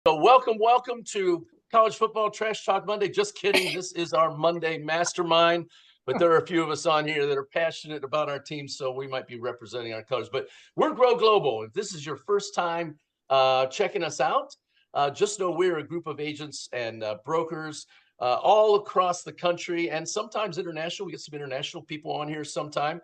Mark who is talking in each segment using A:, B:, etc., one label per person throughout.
A: So welcome to College Football Trash Talk Monday. Just kidding. This is our Monday mastermind, but there are a few of us on here that are passionate about our team, so we might be representing our colors. But we're Grow Global. If this is your first time checking us out, just know we're a group of agents and brokers all across the country and sometimes international. We get some international people on here sometime.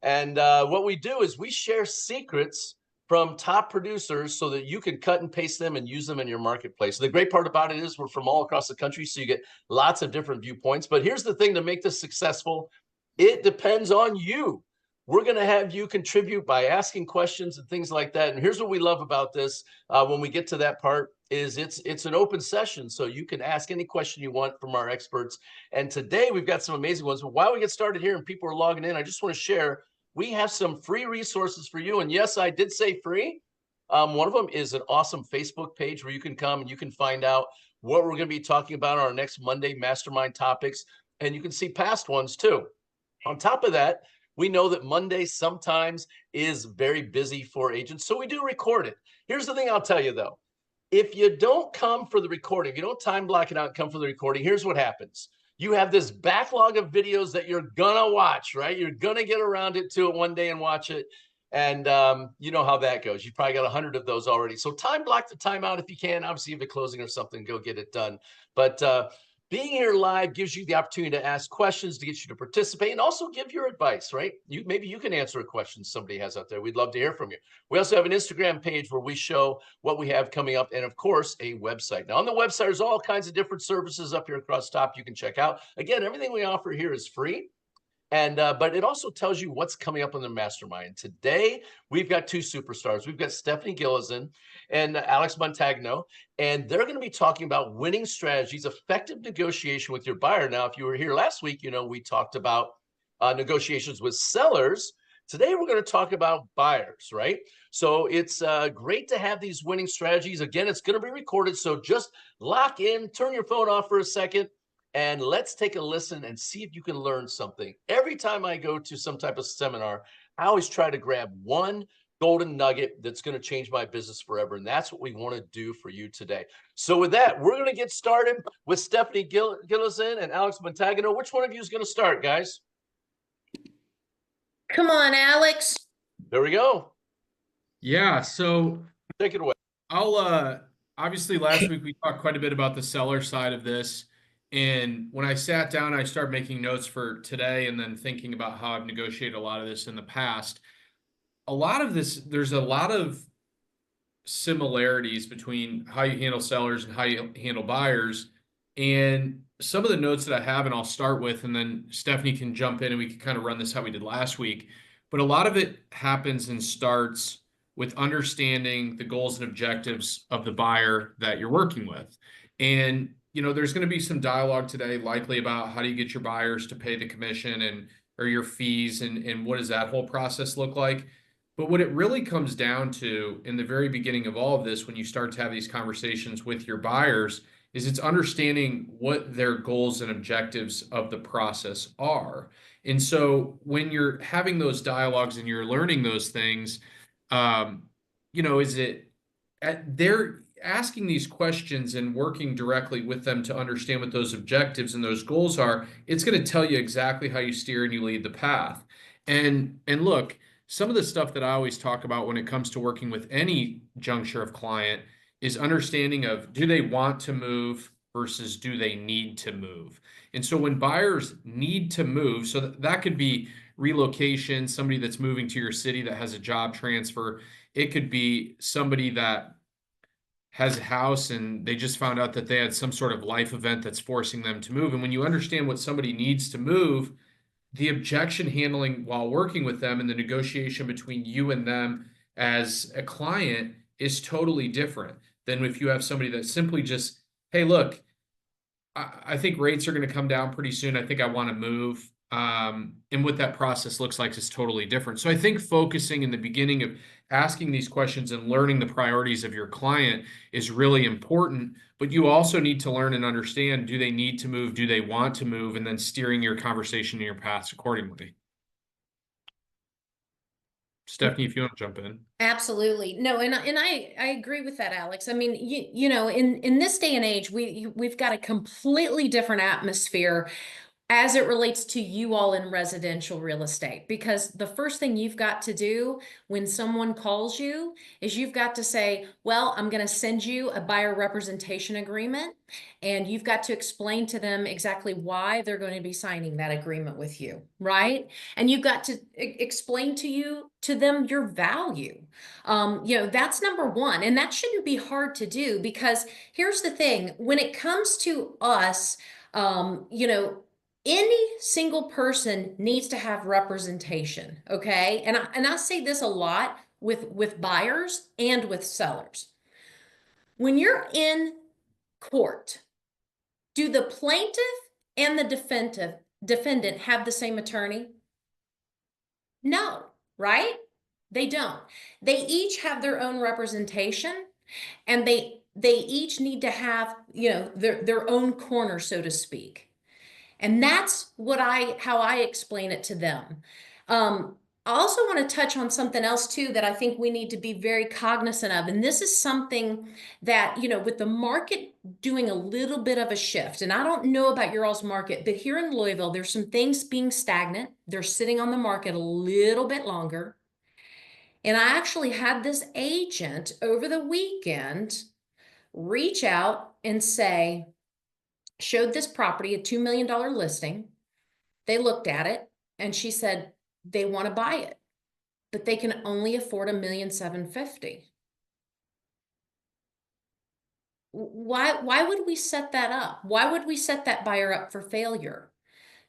A: And what we do is we share secrets from top producers so that you can cut and paste them and use them in your marketplace. The great part about it is we're from all across the country, so you get lots of different viewpoints. But here's the thing to make this successful. It depends on you. We're going to have you contribute by asking questions and things like that. And here's what we love about this when we get to that part is it's an open session, so you can ask any question you want from our experts. And today we've got some amazing ones. But while we get started here and people are logging in, I just want to share we have some free resources for you. And yes, I did say free. One of them is an awesome Facebook page where you can come and you can find out what we're going to be talking about on our next Monday mastermind topics. And you can see past ones too. On top of that, we know that Monday sometimes is very busy for agents. So we do record it. Here's the thing I'll tell you though. If you don't come for the recording, if you don't time block it out and come for the recording, here's what happens. You have this backlog of videos that you're gonna watch, right? You're gonna get around to it one day and watch it. And you know how that goes. You probably got 100 of those already. So time block the time out if you can. Obviously, if it's closing or something, go get it done. But being here live gives you the opportunity to ask questions, to get you to participate, and also give your advice, right? Maybe you can answer a question somebody has out there. We'd love to hear from you. We also have an Instagram page where we show what we have coming up, and of course, a website. Now, on the website, there's all kinds of different services up here across top you can check out. Again, everything we offer here is free. And but it also tells you what's coming up on the mastermind. Today, we've got two superstars. We've got Stephanie Gilezan and Alex Montagano, and they're going to be talking about winning strategies, effective negotiation with your buyer. Now, if you were here last week, you know we talked about negotiations with sellers. Today, we're going to talk about buyers, right? So it's great to have these winning strategies. Again, it's going to be recorded, so just lock in, turn your phone off for a second, and let's take a listen and see if you can learn something. Every time I go to some type of seminar, I always try to grab one golden nugget that's going to change my business forever. And that's what we want to do for you today. So with that, we're going to get started with Stephanie Gilezan and Alex Montagano. Which one of you is going to start, guys?
B: Come on, Alex.
A: There we go.
C: Yeah, so
A: take it away.
C: I'll obviously last week we talked quite a bit about the seller side of this. And when I sat down, I started making notes for today and then thinking about how I've negotiated a lot of this in the past. A lot of this, there's a lot of similarities between how you handle sellers and how you handle buyers. And some of the notes that I have, and I'll start with, and then Stephanie can jump in and we can kind of run this how we did last week. But a lot of it happens and starts with understanding the goals and objectives of the buyer that you're working with. And you know, there's going to be some dialogue today, likely about how do you get your buyers to pay the commission and or your fees and what does that whole process look like. But what it really comes down to in the very beginning of all of this, when you start to have these conversations with your buyers, is it's understanding what their goals and objectives of the process are. And so when you're having those dialogues and you're learning those things, you know, is it they're asking these questions and working directly with them to understand what those objectives and those goals are, it's going to tell you exactly how you steer and you lead the path. And look, some of the stuff that I always talk about when it comes to working with any juncture of client is understanding of, do they want to move versus do they need to move? And so when buyers need to move, so that could be relocation, somebody that's moving to your city that has a job transfer. It could be somebody that has a house and they just found out that they had some sort of life event that's forcing them to move. And when you understand what somebody needs to move, the objection handling while working with them and the negotiation between you and them as a client is totally different than if you have somebody that simply just, hey, look, I think rates are going to come down pretty soon. I think I want to move. And what that process looks like is totally different. So I think focusing in the beginning of asking these questions and learning the priorities of your client is really important, but you also need to learn and understand, do they need to move? Do they want to move? And then steering your conversation and your paths accordingly. Stephanie, if you want to jump in.
B: Absolutely. No, and I agree with that, Alex. I mean, you know, in this day and age, we've got a completely different atmosphere as it relates to you all in residential real estate, because the first thing you've got to do when someone calls you is you've got to say, well, I'm going to send you a buyer representation agreement, and you've got to explain to them exactly why they're going to be signing that agreement with you, right? And you've got to explain to them your value. You know, that's number one, and that shouldn't be hard to do, because here's the thing: when it comes to us, you know, any single person needs to have representation, okay? And I say this a lot with buyers and with sellers. When you're in court, do the plaintiff and the defendant have the same attorney? No, right? They don't. They each have their own representation, and they each need to have, you know, their own corner, so to speak. And that's how I explain it to them. I also want to touch on something else too that I think we need to be very cognizant of. And this is something that, you know, with the market doing a little bit of a shift, and I don't know about your all's market, but here in Louisville, there's some things being stagnant. They're sitting on the market a little bit longer. And I actually had this agent over the weekend reach out and say, showed this property, a $2 million listing. They looked at it, and she said they want to buy it, but they can only afford $1,750,000. Why would we set that up? Why would we set that buyer up for failure?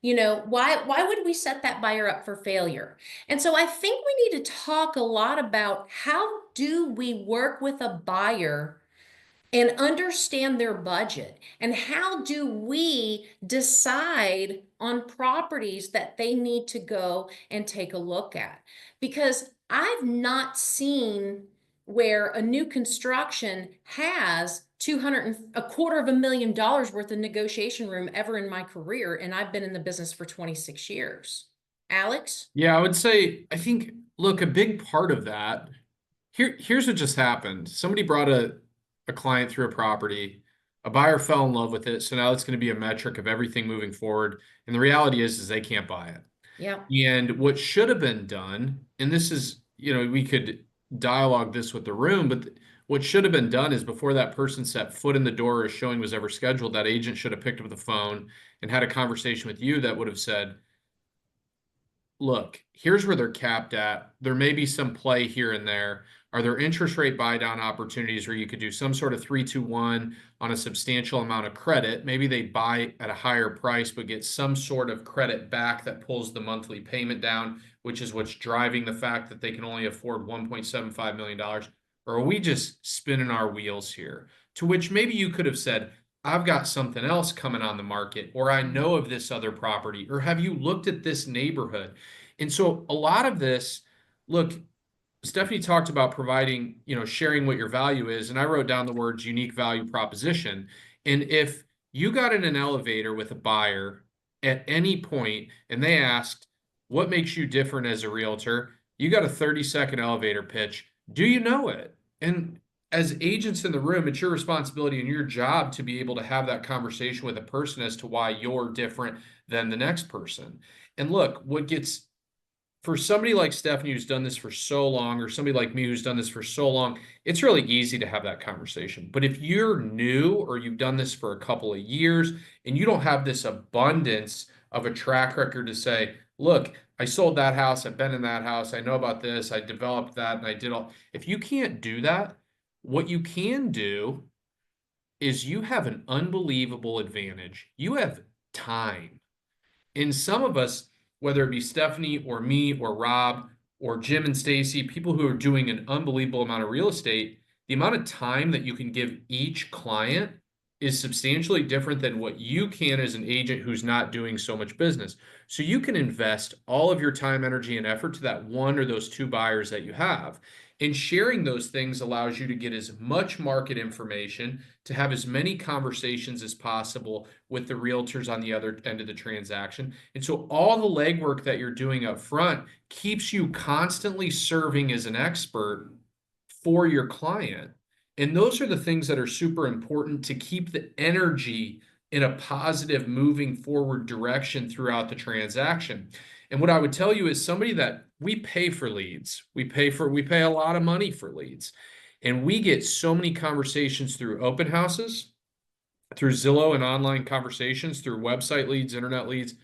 B: You know, why would we set that buyer up for failure? And so I think we need to talk a lot about how do we work with a buyer and understand their budget, and how do we decide on properties that they need to go and take a look at? Because I've not seen where a new construction has $225,000 worth of negotiation room ever in my career, and I've been in the business for 26 years. Alex?
C: Yeah, I would say, I think, look, a big part of that, here's what just happened. Somebody brought a client through a property, a buyer fell in love with it, so now it's going to be a metric of everything moving forward. And the reality is they can't buy it.
B: Yeah.
C: And what should have been done, and this is, you know, we could dialogue this with the room, but what should have been done is before that person set foot in the door or a showing was ever scheduled, that agent should have picked up the phone and had a conversation with you that would have said, look, here's where they're capped at. There may be some play here and there. Are there interest rate buy down opportunities where you could do some sort of 3-2-1 on a substantial amount of credit? Maybe they buy at a higher price, but get some sort of credit back that pulls the monthly payment down, which is what's driving the fact that they can only afford $1.75 million. Or are we just spinning our wheels here? To which maybe you could have said, I've got something else coming on the market, or I know of this other property, or have you looked at this neighborhood? And so a lot of this, look, Stephanie talked about providing, you know, sharing what your value is. And I wrote down the words unique value proposition. And if you got in an elevator with a buyer at any point and they asked, what makes you different as a realtor? You got a 30-second elevator pitch. Do you know it? And as agents in the room, it's your responsibility and your job to be able to have that conversation with a person as to why you're different than the next person. And look, what gets, for somebody like Stephanie who's done this for so long, or somebody like me who's done this for so long, it's really easy to have that conversation. But if you're new or you've done this for a couple of years and you don't have this abundance of a track record to say, look, I sold that house, I've been in that house, I know about this, I developed that, and I did all. If you can't do that, what you can do is you have an unbelievable advantage. You have time. And some of us, whether it be Stephanie or me or Rob or Jim and Stacy, people who are doing an unbelievable amount of real estate, the amount of time that you can give each client is substantially different than what you can as an agent who's not doing so much business. So you can invest all of your time, energy, and effort to that one or those two buyers that you have. And sharing those things allows you to get as much market information, to have as many conversations as possible with the realtors on the other end of the transaction. And so all the legwork that you're doing up front keeps you constantly serving as an expert for your client. And those are the things that are super important to keep the energy in a positive moving forward direction throughout the transaction. And what I would tell you is somebody that we pay for leads, we pay a lot of money for leads. And we get so many conversations through open houses, through Zillow and online conversations, through website leads, internet leads,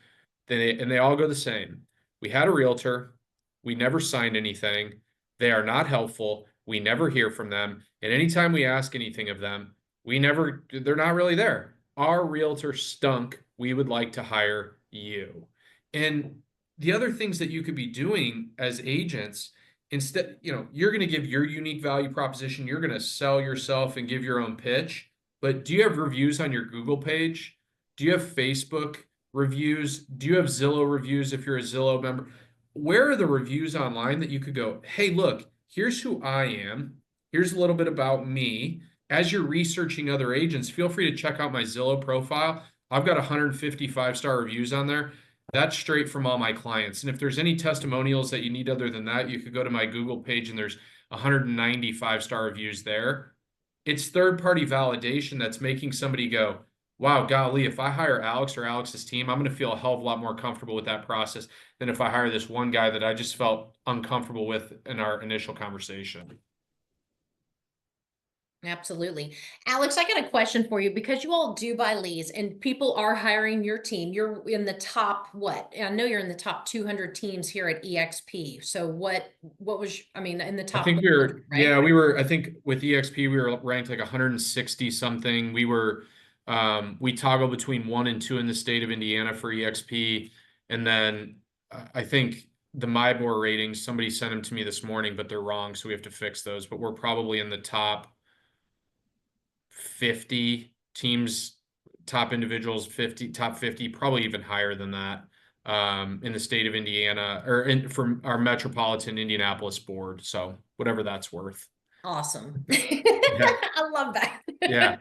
C: and they all go the same. We had a realtor, we never signed anything, they are not helpful, we never hear from them, and anytime we ask anything of them, they're not really there. Our realtor stunk, we would like to hire you. And the other things that you could be doing as agents, instead, you're going to give your unique value proposition, you're going to sell yourself and give your own pitch, but do you have reviews on your Google page? Do you have Facebook reviews? Do you have Zillow reviews if you're a Zillow member? Where are the reviews online that you could go, hey, look, here's who I am. Here's a little bit about me. As you're researching other agents, feel free to check out my Zillow profile. I've got 150 five-star reviews on there. That's straight from all my clients. And if there's any testimonials that you need other than that, you could go to my Google page and there's 190 five-star reviews there. It's third-party validation that's making somebody go, wow, golly, if I hire Alex or Alex's team, I'm going to feel a hell of a lot more comfortable with that process than if I hire this one guy that I just felt uncomfortable with in our initial conversation.
B: Absolutely. Alex, I got a question for you because you all do buy leads and people are hiring your team. You're in the top, what? I know you're in the top 200 teams here at EXP. So what was, in the top?
C: I think
B: 100, right?
C: I think with EXP, we were ranked like 160 something. We toggle between 1 and 2 in the state of Indiana for EXP. And then I think the MyBore ratings, somebody sent them to me this morning, but they're wrong. So we have to fix those, but we're probably in the top 50 teams, top individuals, top 50, probably even higher than that, in the state of Indiana from our metropolitan Indianapolis board. So whatever that's worth.
B: Awesome.
C: Yeah.
B: I love that.
C: Yeah.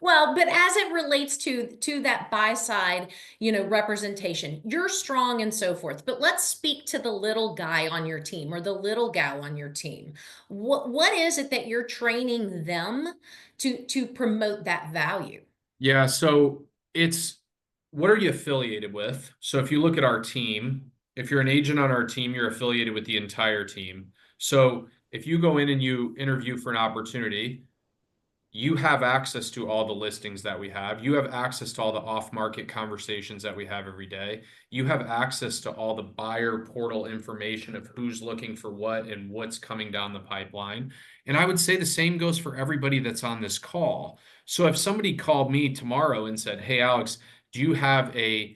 B: Well, but as it relates to that buy side, representation, you're strong and so forth. But let's speak to the little guy on your team or the little gal on your team. What is it that you're training them to promote that value?
C: Yeah, so it's what are you affiliated with? So if you look at our team, if you're an agent on our team, you're affiliated with the entire team. So if you go in and you interview for an opportunity, you have access to all the listings that we have. You have access to all the off-market conversations that we have every day. You have access to all the buyer portal information of who's looking for what and what's coming down the pipeline. And I would say the same goes for everybody that's on this call. So if somebody called me tomorrow and said, hey, Alex, do you have a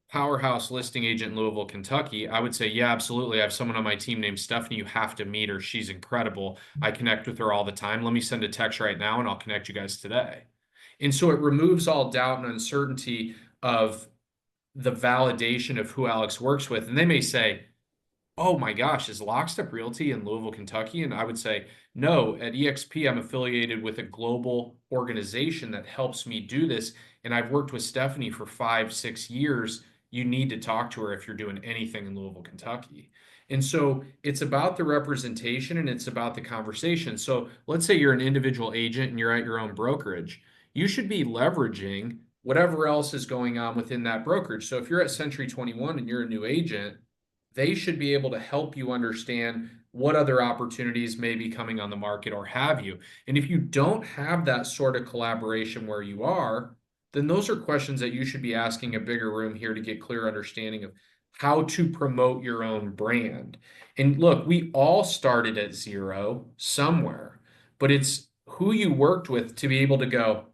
C: powerhouse listing agent in Louisville, Kentucky? I would say, yeah, absolutely. I have someone on my team named Stephanie. You have to meet her. She's incredible. I connect with her all the time. Let me send a text right now and I'll connect you guys today. And so it removes all doubt and uncertainty of the validation of who Alex works with. And they may say, oh my gosh, is Lockstep Realty in Louisville, Kentucky? And I would say, no, at EXP, I'm affiliated with a global organization that helps me do this. And I've worked with Stephanie for 5-6 years. You need to talk to her if you're doing anything in Louisville, Kentucky. And so it's about the representation and it's about the conversation. So let's say you're an individual agent and you're at your own brokerage. You should be leveraging whatever else is going on within that brokerage. So if you're at Century 21 and you're a new agent, they should be able to help you understand what other opportunities may be coming on the market or have you. And if you don't have that sort of collaboration where you are, then those are questions that you should be asking a bigger room here to get clear understanding of how to promote your own brand. And look, we all started at zero somewhere, but it's who you worked with to be able to go,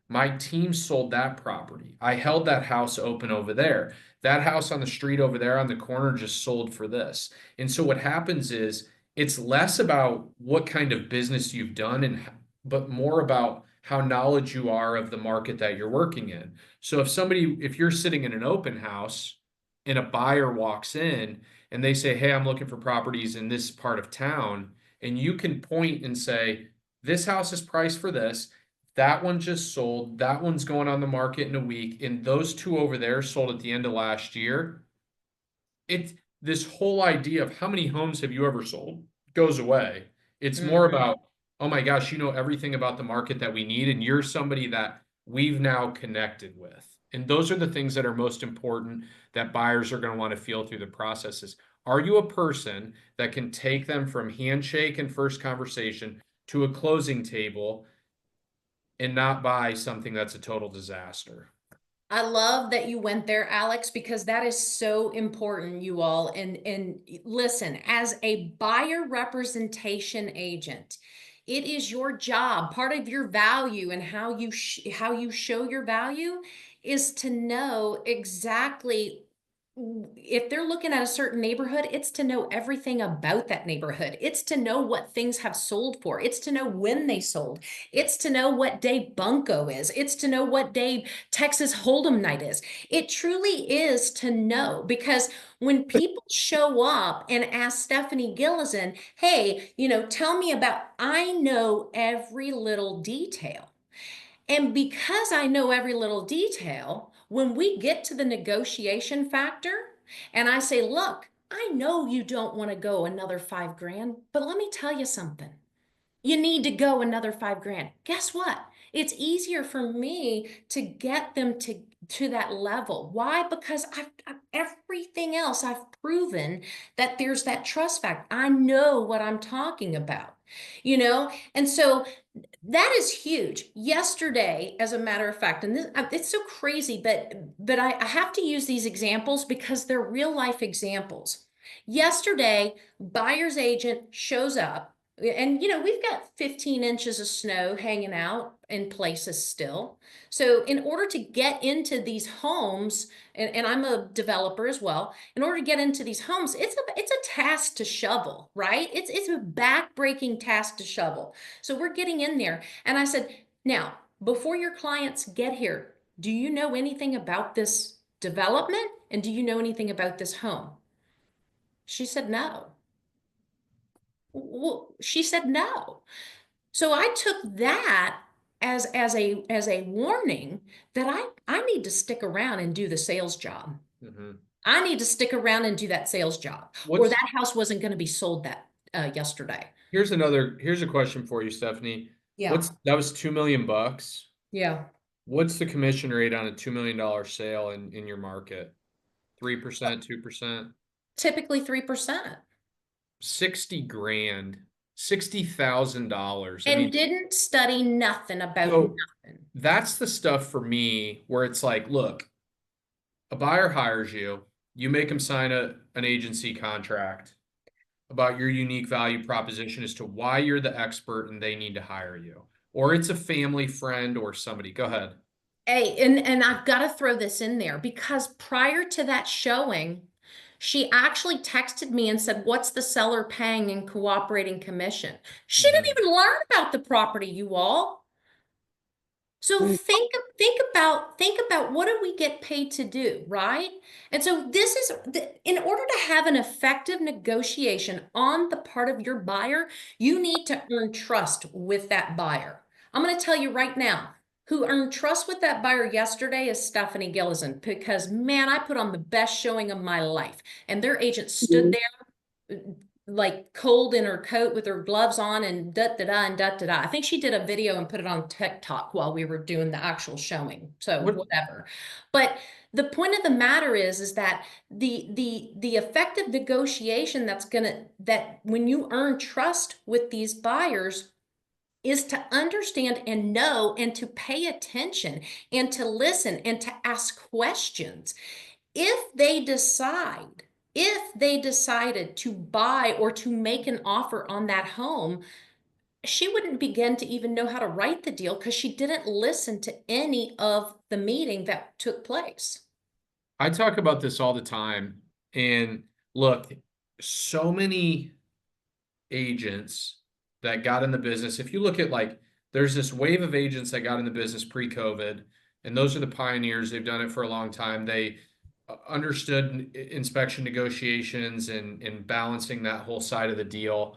C: my team sold that property. I held that house open over there. That house on the street over there on the corner just sold for this. And so what happens is it's less about what kind of business you've done but more about how knowledge you are of the market that you're working in. So if you're sitting in an open house and a buyer walks in and they say, hey, I'm looking for properties in this part of town, and you can point and say, this house is priced for this. That one just sold. That one's going on the market in a week. And those two over there sold at the end of last year. It's this whole idea of how many homes have you ever sold goes away. It's more about, oh my gosh, you know everything about the market that we need, and you're somebody that we've now connected with. And those are the things that are most important that buyers are going to want to feel through the processes. Are you a person that can take them from handshake and first conversation to a closing table and not buy something that's a total disaster?
B: I love that you went there, Alex, because that is so important, you all. And listen, as a buyer representation agent, it is your job. Part of your value and how you show your value is to know exactly if they're looking at a certain neighborhood, it's to know everything about that neighborhood. It's to know what things have sold for. It's to know when they sold. It's to know what day Bunko is. It's to know what day Texas Hold'em night is. It truly is to know, because when people show up and ask Stephanie Gilezan, hey, tell me about, I know every little detail. And because I know every little detail, when we get to the negotiation factor and I say, look, I know you don't want to go another $5,000, but let me tell you something. You need to go another $5,000. Guess what? It's easier for me to get them to that level. Why? Because everything else I've proven that there's that trust factor. I know what I'm talking about, and so that is huge. Yesterday, as a matter of fact, and it's so crazy, but I have to use these examples because they're real life examples. Yesterday, buyer's agent shows up, and we've got 15 inches of snow hanging out in places still. So in order to get into these homes, and I'm a developer as well, in order to get into these homes, it's a task to shovel, right? It's a back-breaking task to shovel. So we're getting in there. And I said, now, before your clients get here, do you know anything about this development? And do you know anything about this home? She said no. Well, she said no. So I took that as a warning that I need to stick around and do the sales job. I need to stick around and do that sales job, or that house wasn't going to be sold that yesterday.
C: Here's a question for you, Stephanie.
B: Yeah.
C: That was $2 million bucks.
B: Yeah.
C: What's the commission rate on a $2 million sale in your market? 3%, 2%?
B: Typically 3%.
C: 60 grand, $60,000.
B: And didn't study nothing about nothing.
C: That's the stuff for me where it's like, look, a buyer hires you, you make them sign an agency contract about your unique value proposition as to why you're the expert and they need to hire you. Or it's a family friend or somebody. Go ahead.
B: Hey, and I've got to throw this in there because prior to that showing, she actually texted me and said, what's the seller paying in cooperating commission? She didn't even learn about the property, you all. So think about what do we get paid to do, right? And so this is in order to have an effective negotiation on the part of your buyer, you need to earn trust with that buyer. I'm going to tell you right now, who earned trust with that buyer yesterday is Stephanie Gilezan, because man, I put on the best showing of my life, and their agent stood there like cold in her coat with her gloves on and da-da-da and da-da-da. I think she did a video and put it on TikTok while we were doing the actual showing. So whatever. But the point of the matter is that the effective negotiation that when you earn trust with these buyers is to understand and know and to pay attention and to listen and to ask questions. If they decided to buy or to make an offer on that home, she wouldn't begin to even know how to write the deal because she didn't listen to any of the meeting that took place.
C: I talk about this all the time. And look, so many agents that got in the business, if you look at there's this wave of agents that got in the business pre-COVID, and those are the pioneers. They've done it for a long time. They understood inspection negotiations and balancing that whole side of the deal.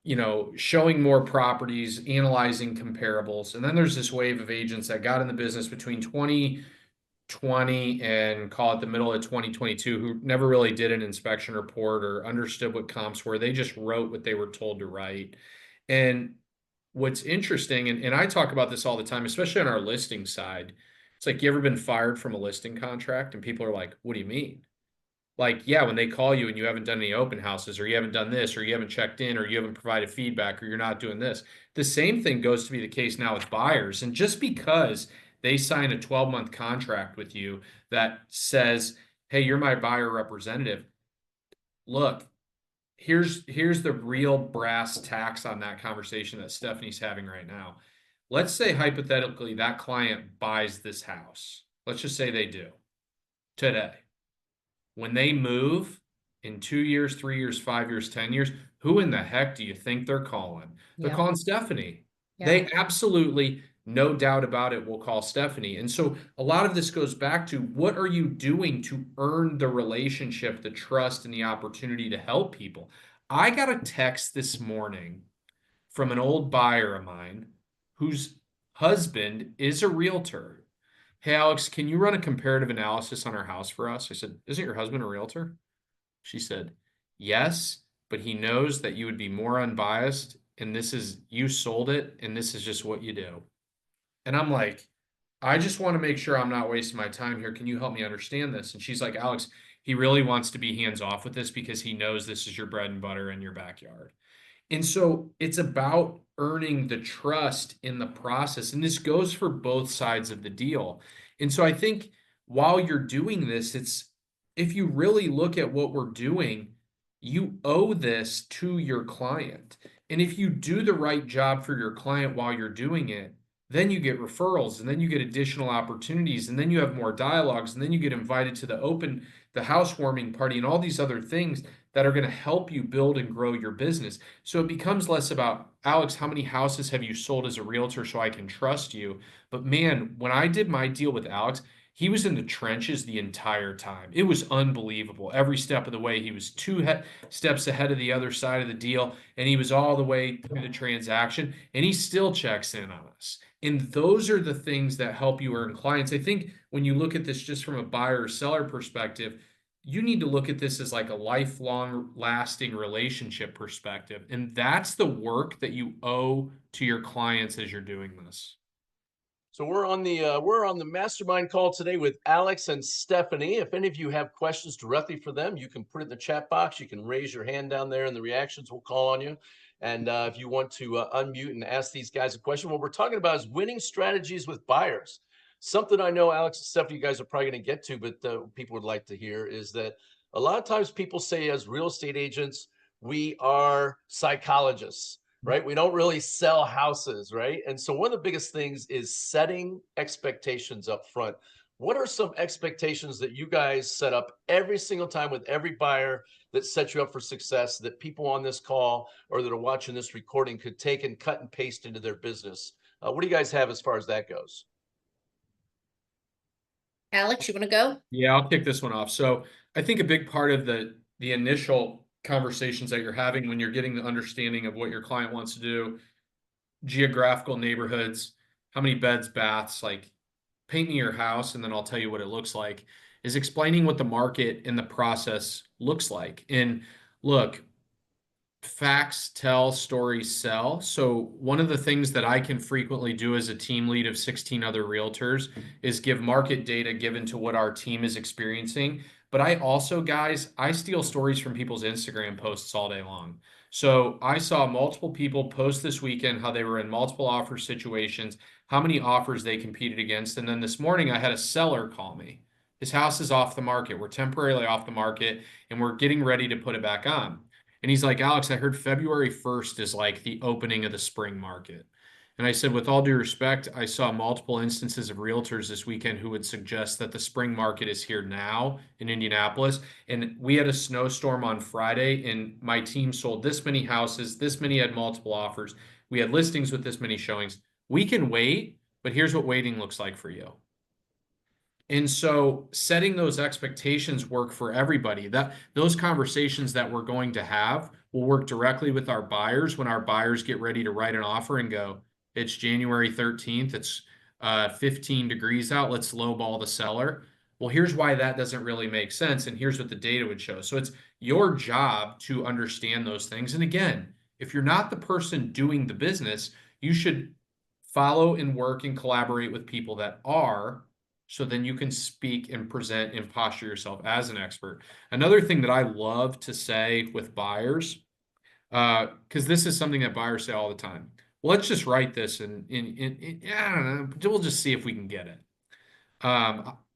C: you know, showing more properties, analyzing comparables. And then there's this wave of agents that got in the business between 2020 and call it the middle of 2022 who never really did an inspection report or understood what comps were. They just wrote what they were told to write. And what's interesting, and I talk about this all the time, especially on our listing side, it's like, you ever been fired from a listing contract? And people are like, what do you mean? Like, yeah, when they call you and you haven't done any open houses, or you haven't done this, or you haven't checked in, or you haven't provided feedback, or you're not doing this. The same thing goes to be the case now with buyers. And just because they sign a 12-month contract with you that says, hey, you're my buyer representative, look, here's the real brass tacks on that conversation that Stephanie's having right now. Let's say hypothetically that client buys this house. Let's just say they do today. When they move in 2 years, 3 years, 5 years, 10 years, who in the heck do you think they're calling? They're calling Stephanie. They absolutely, no doubt about it, will call Stephanie. And so a lot of this goes back to, what are you doing to earn the relationship, the trust, and the opportunity to help people? I got a text this morning from an old buyer of mine whose husband is a realtor. Hey, Alex, can you run a comparative analysis on our house for us? I said, isn't your husband a realtor? She said, yes, but he knows that you would be more unbiased, and this is, you sold it, and this is just what you do. And I'm like, I just want to make sure I'm not wasting my time here. Can you help me understand this? And she's like, Alex, he really wants to be hands off with this because he knows this is your bread and butter in your backyard. And so it's about earning the trust in the process. And this goes for both sides of the deal. And so I think while you're doing this, it's, if you really look at what we're doing, you owe this to your client. And if you do the right job for your client while you're doing it, then you get referrals, and then you get additional opportunities, and then you have more dialogues, and then you get invited to the housewarming party, and all these other things that are going to help you build and grow your business. So it becomes less about, Alex, how many houses have you sold as a realtor so I can trust you? But man, when I did my deal with Alex, he was in the trenches the entire time. It was unbelievable. Every step of the way, he was two steps ahead of the other side of the deal, and he was all the way through the transaction, and he still checks in on us. And those are the things that help you earn clients. I think when you look at this just from a buyer or seller perspective, you need to look at this as like a lifelong lasting relationship perspective. And that's the work that you owe to your clients as you're doing this.
A: So we're on the mastermind call today with Alex and Stephanie. If any of you have questions directly for them, you can put it in the chat box. You can raise your hand down there, and the reactions will call on you. And if you want to unmute and ask these guys a question, what we're talking about is winning strategies with buyers. Something I know Alex and Stephanie, you guys are probably going to get to, but people would like to hear is that a lot of times people say, as real estate agents, we are psychologists, right? We don't really sell houses, right? And so one of the biggest things is setting expectations up front. What are some expectations that you guys set up every single time with every buyer that sets you up for success, that people on this call or that are watching this recording could take and cut and paste into their business? What do you guys have as far as that goes?
B: Alex, you want to go?
C: Yeah, I'll kick this one off. So I think a big part of the initial conversations that you're having when you're getting the understanding of what your client wants to do, geographical neighborhoods, how many beds, baths, like paint me your house and then I'll tell you what it looks like, is explaining what the market and the process looks like. And look, facts tell, stories sell. So one of the things that I can frequently do as a team lead of 16 other realtors is give market data given to what our team is experiencing. But I also, guys, I steal stories from people's Instagram posts all day long. So I saw multiple people post this weekend how they were in multiple offer situations, how many offers they competed against. And then this morning I had a seller call me. His house is off the market. We're temporarily off the market and we're getting ready to put it back on. And he's like, Alex, I heard February 1st is like the opening of the spring market. And I said, with all due respect, I saw multiple instances of realtors this weekend who would suggest that the spring market is here now in Indianapolis. And we had a snowstorm on Friday and my team sold this many houses, this many had multiple offers. We had listings with this many showings. We can wait, but here's what waiting looks like for you. And so setting those expectations work for everybody. That those conversations that we're going to have we'll work directly with our buyers when our buyers get ready to write an offer and go, it's January 13th, it's 15 degrees out, let's lowball the seller. Well, here's why that doesn't really make sense, and here's what the data would show. So it's your job to understand those things. And again, if you're not the person doing the business, you should follow and work and collaborate with people that are, so then you can speak and present and posture yourself as an expert. Another thing that I love to say with buyers, because this is something that buyers say all the time. Let's just write this and I don't know, we'll just see if we can get it.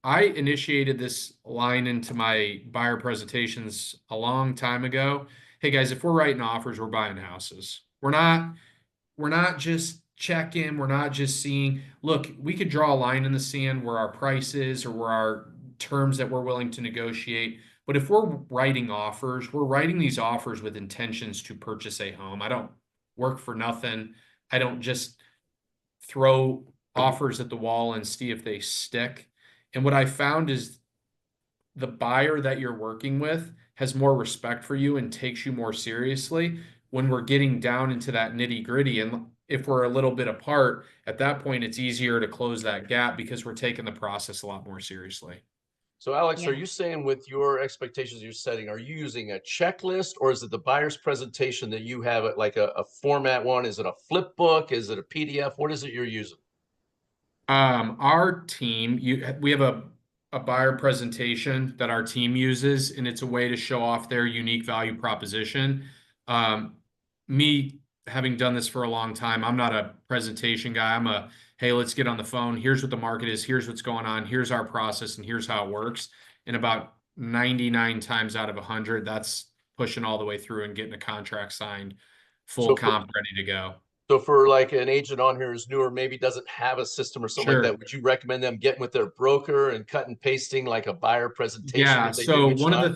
C: I initiated this line into my buyer presentations a long time ago. Hey guys, if we're writing offers, we're buying houses. We're not just checking, we're not just seeing, look, we could draw a line in the sand where our price is or where our terms that we're willing to negotiate. But if we're writing offers, we're writing these offers with intentions to purchase a home. I don't work for nothing. I don't just throw offers at the wall and see if they stick. And what I found is the buyer that you're working with has more respect for you and takes you more seriously when we're getting down into that nitty gritty. And if we're a little bit apart, at that point, it's easier to close that gap because we're taking the process a lot more seriously.
A: So Alex,
B: Yeah.
A: are you saying with your expectations you're setting, are you using a checklist, or is it the buyer's presentation that you have it like a format one? Is it a flip book? Is it a PDF? What is it you're using?
C: Our team, we have a buyer presentation that our team uses, and it's a way to show off their unique value proposition. Me having done this for a long time, I'm not a presentation guy. I'm a, hey, let's get on the phone. Here's what the market is. Here's what's going on. Here's our process, and here's how it works. And about 99 times out of 100, that's pushing all the way through and getting a contract signed, full comp, ready to go.
A: So for like an agent on here who's newer, maybe doesn't have a system or something like
C: Sure.
A: that, would you recommend them getting with their broker and cut and pasting like a buyer presentation
C: Yeah,
A: that they
C: so
A: do each
C: one of
A: time?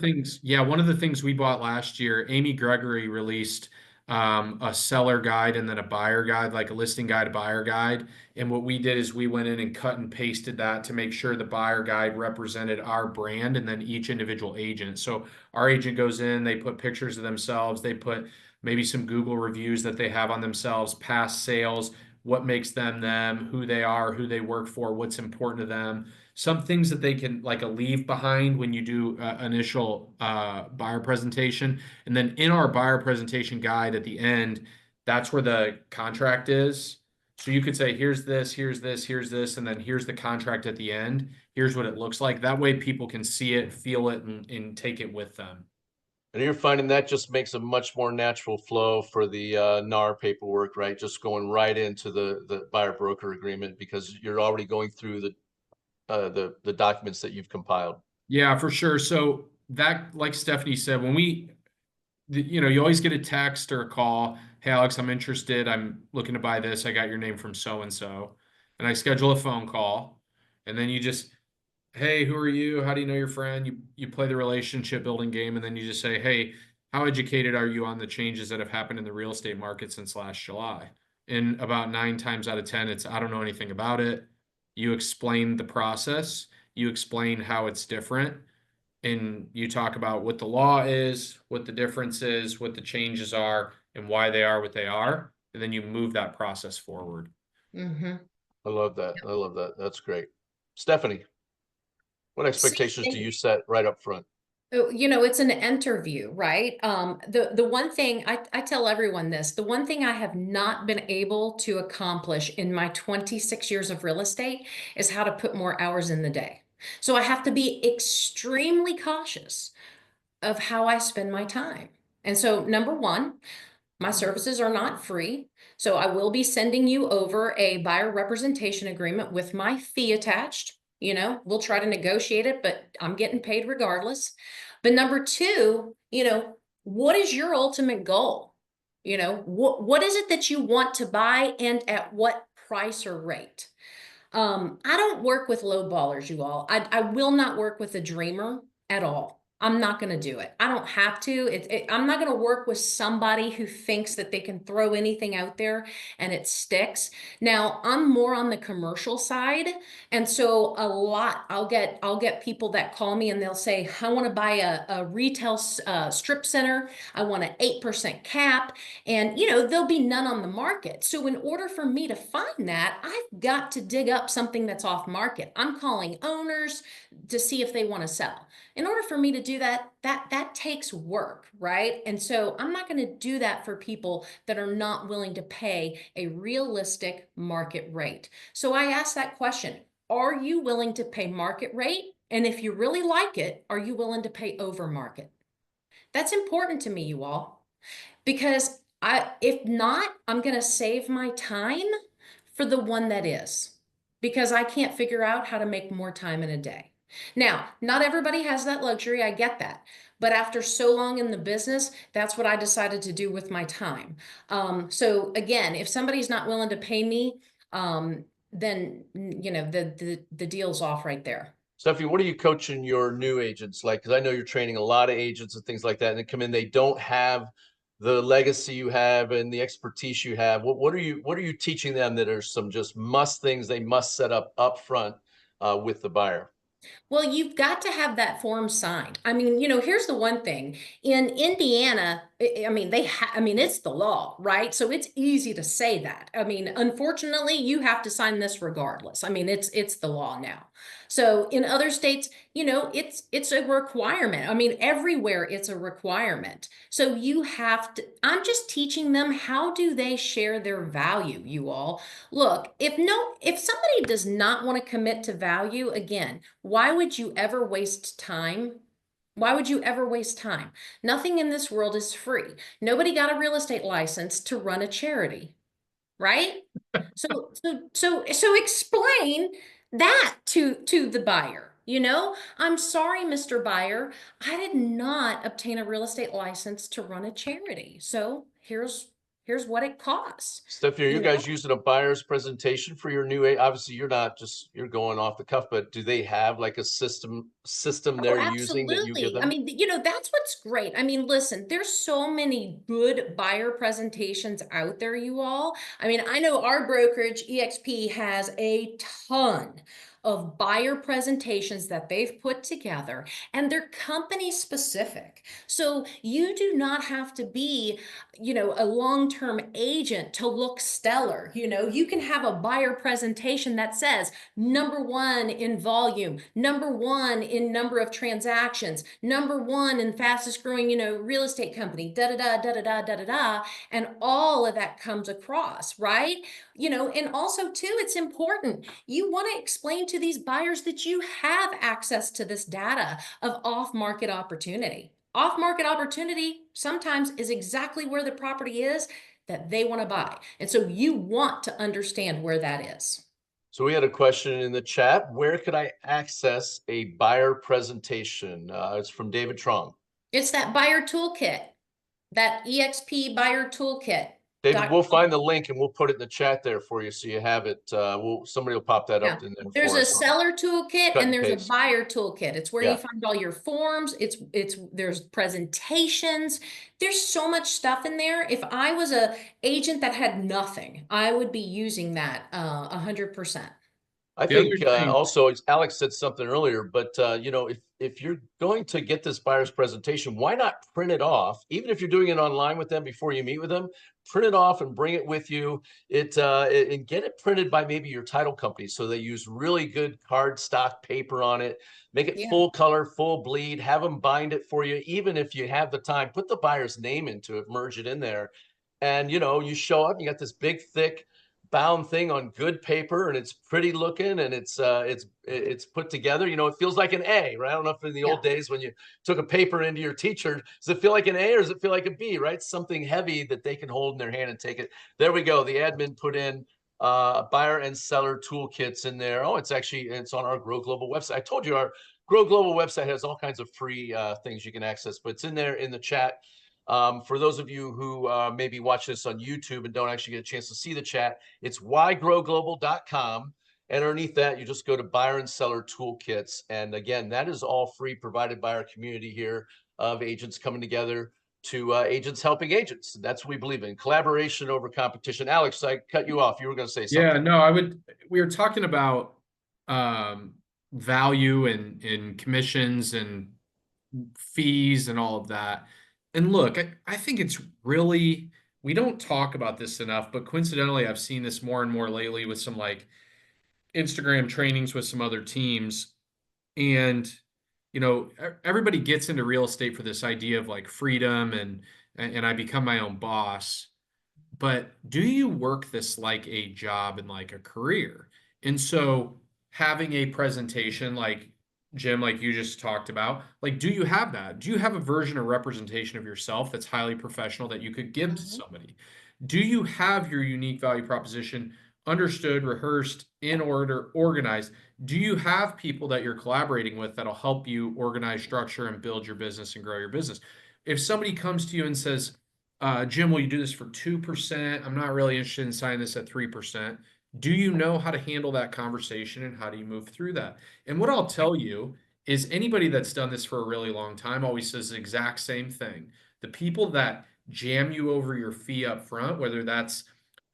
C: the things we bought last year, Amy Gregory released a seller guide and then a buyer guide, like a listing guide, a buyer guide. And what we did is we went in and cut and pasted that to make sure the buyer guide represented our brand and then each individual agent. So our agent goes in, they put pictures of themselves, they put maybe some Google reviews that they have on themselves, past sales, what makes them them, who they are, who they work for, what's important to them, some things that they can, like a leave behind when you do initial buyer presentation. And then in our buyer presentation guide at the end, that's where the contract is. So you could say, here's this, here's this, here's this, and then here's the contract at the end. Here's what it looks like. That way people can see it, feel it, and take it with them.
A: And you're finding that just makes a much more natural flow for the NAR paperwork, right? Just going right into the buyer broker agreement because you're already going through the documents that you've compiled.
C: Yeah, for sure. So that, like Stephanie said, when you always get a text or a call. Hey, Alex, I'm interested. I'm looking to buy this. I got your name from so-and-so. And I schedule a phone call. And then you just, hey, who are you? How do you know your friend? You play the relationship building game. And then you just say, hey, how educated are you on the changes that have happened in the real estate market since last July? And about 9 times out of 10, it's, I don't know anything about it. You explain the process. You explain how it's different. And you talk about what the law is, what the difference is, what the changes are, and why they are what they are. And then you move that process forward.
B: Mm-hmm.
A: I love that. I love that. That's great. Stephanie, what expectations do you set right up front?
B: It's an interview, right? The one thing I tell everyone this, the one thing I have not been able to accomplish in my 26 years of real estate is how to put more hours in the day. So I have to be extremely cautious of how I spend my time. And so number one, my services are not free. So I will be sending you over a buyer representation agreement with my fee attached. We'll try to negotiate it, but I'm getting paid regardless. But number two, what is your ultimate goal? What is it that you want to buy and at what price or rate? I don't work with low ballers, you all. I will not work with a dreamer at all. I'm not going to do it. I don't have to. I'm not going to work with somebody who thinks that they can throw anything out there and it sticks. Now, I'm more on the commercial side, and so I'll get people that call me and they'll say, I want to buy a retail strip center. I want an 8% cap, and there'll be none on the market. So in order for me to find that, I've got to dig up something that's off market. I'm calling owners to see if they want to sell. In order for me to do that, that takes work, right? And so I'm not going to do that for people that are not willing to pay a realistic market rate. So I ask that question, are you willing to pay market rate? And if you really like it, are you willing to pay over market? That's important to me, you all, because if not, I'm going to save my time for the one that is, because I can't figure out how to make more time in a day. Now, not everybody has that luxury. I get that. But after so long in the business, that's what I decided to do with my time. So again, if somebody's not willing to pay me, then the deal's off right there.
A: Stephanie, what are you coaching your new agents like? Because I know you're training a lot of agents and things like that, and they come in, they don't have the legacy you have and the expertise you have. What are you teaching them that are some just must things they must set up front with the buyer?
B: Well, you've got to have that form signed. I mean, here's the one thing. In Indiana, I mean, it's the law, right? So it's easy to say that. I mean, unfortunately, you have to sign this regardless. I mean, it's the law now. So in other states, it's a requirement. I mean, everywhere it's a requirement. So you have to, I'm just teaching them, how do they share their value, you all? Look, if somebody does not want to commit to value, again, why would you ever waste time? Why would you ever waste time? Nothing in this world is free. Nobody got a real estate license to run a charity, right? So explain that to the buyer. I'm sorry, Mr. Buyer, I did not obtain a real estate license to run a charity. So here's what it costs.
A: Stephanie, are you guys using a buyer's presentation for your new obviously you're going off the cuff, but do they have like a system they're using that you give
B: Absolutely.
A: them?
B: I mean, that's what's great. I mean, listen, there's so many good buyer presentations out there, you all. I mean, I know our brokerage, EXP, has a ton of buyer presentations that they've put together, and they're company specific. So you do not have to be, a long-term agent to look stellar. You can have a buyer presentation that says, #1 in volume, #1 in number of transactions, #1 in fastest growing, real estate company, da da da da da da da da, and all of that comes across, right? And also too, it's important. You want to explain to these buyers that you have access to this data of off-market opportunity. Off-market opportunity sometimes is exactly where the property is that they want to buy. And so you want to understand where that is.
A: So we had a question in the chat. Where could I access a buyer presentation? It's from David Trong.
B: It's that buyer toolkit, that EXP buyer toolkit.
A: David, we'll find the link and we'll put it in the chat there for you so you have it. Somebody will pop that up in there.
B: There's a seller toolkit and there's a
A: paste.
B: buyer toolkit. It's where you find all your forms. There's presentations. There's so much stuff in there. If I was a agent that had nothing, I would be using that 100%.
A: I think also Alex said something earlier, but if you're going to get this buyer's presentation, why not print it off? Even if you're doing it online with them before you meet with them, print it off and bring it with you. And get it printed by maybe your title company, so they use really good cardstock paper on it. Make it full color, full bleed. Have them bind it for you. Even if you have the time, put the buyer's name into it, merge it in there, and you show up. You got this big, thick bound thing on good paper, and it's pretty looking, and it's put together. It feels like an A, right? I don't know if in the old days when you took a paper into your teacher, does it feel like an A or does it feel like a B, right? Something heavy that they can hold in their hand and take it. There we go. The admin put in buyer and seller toolkits in there. Oh, it's on our Grow Global website. I told you our Grow Global website has all kinds of free things you can access, but it's in there in the chat. For those of you who maybe watch this on YouTube and don't actually get a chance to see the chat, it's whygrowglobal.com. And underneath that, you just go to buyer and seller toolkits. And again, that is all free, provided by our community here of agents coming together to agents helping agents. That's what we believe in, collaboration over competition. Alex, I cut you off. You were going to say something.
C: Yeah, no, we were talking about value and commissions and fees and all of that. And look, I think it's really, we don't talk about this enough, but coincidentally, I've seen this more and more lately with some like Instagram trainings with some other teams. And, you know, everybody gets into real estate for this idea of like freedom and I become my own boss. But do you work this like a job and like a career? And so having a presentation like Jim, like you just talked about, like, do you have that? Do you have a version or representation of yourself that's highly professional that you could give to somebody? Do you have your unique value proposition understood, rehearsed, in order, organized? Do you have people that you're collaborating with that'll help you organize, structure, and build your business and grow your business? If somebody comes to you and says, Jim, will you do this for 2%? I'm not really interested in signing this at 3%. Do you know how to handle that conversation and how do you move through that? And what I'll tell you is anybody that's done this for a really long time always says the exact same thing. The people that jam you over your fee up front, whether that's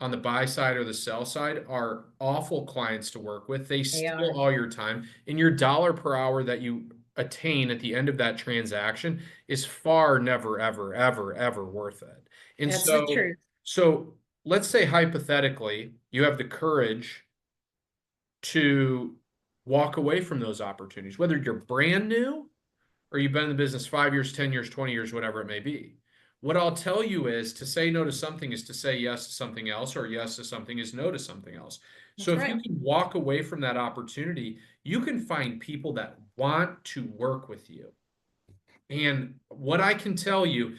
C: on the buy side or the sell side, are awful clients to work with. They steal all your time, and your dollar per hour that you attain at the end of that transaction is far never, ever, ever, ever worth it. And
B: That's the truth.
C: so let's say hypothetically, you have the courage to walk away from those opportunities, whether you're brand new or you've been in the business 5 years, 10 years, 20 years, whatever it may be. What I'll tell you is to say no to something is to say yes to something else, or yes to something is no to something else. So if you can walk away from that opportunity, you can find people that want to work with you. And what I can tell you,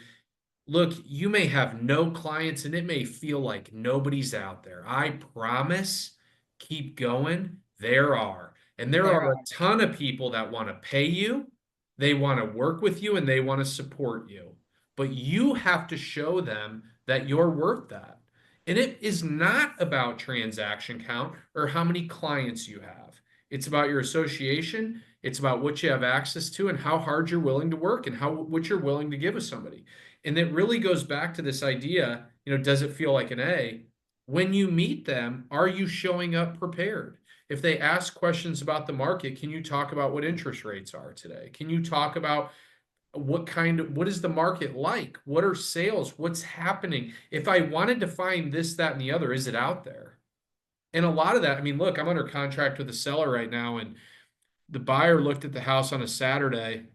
C: look, you may have no clients and it may feel like nobody's out there. I promise, keep going. There are. And there are a ton of people that want to pay you, they want to work with you, and they want to support you. But you have to show them that you're worth that. And it is not about transaction count or how many clients you have. It's about your association. It's about what you have access to and how hard you're willing to work and what you're willing to give to somebody. And it really goes back to this idea, you know, does it feel like an A? When you meet them, are you showing up prepared? If they ask questions about the market, can you talk about what interest rates are today? Can you talk about what is the market like? What are sales? What's happening? If I wanted to find this, that, and the other, is it out there? And a lot of that, I mean, look, I'm under contract with a seller right now, and the buyer looked at the house on a Saturday,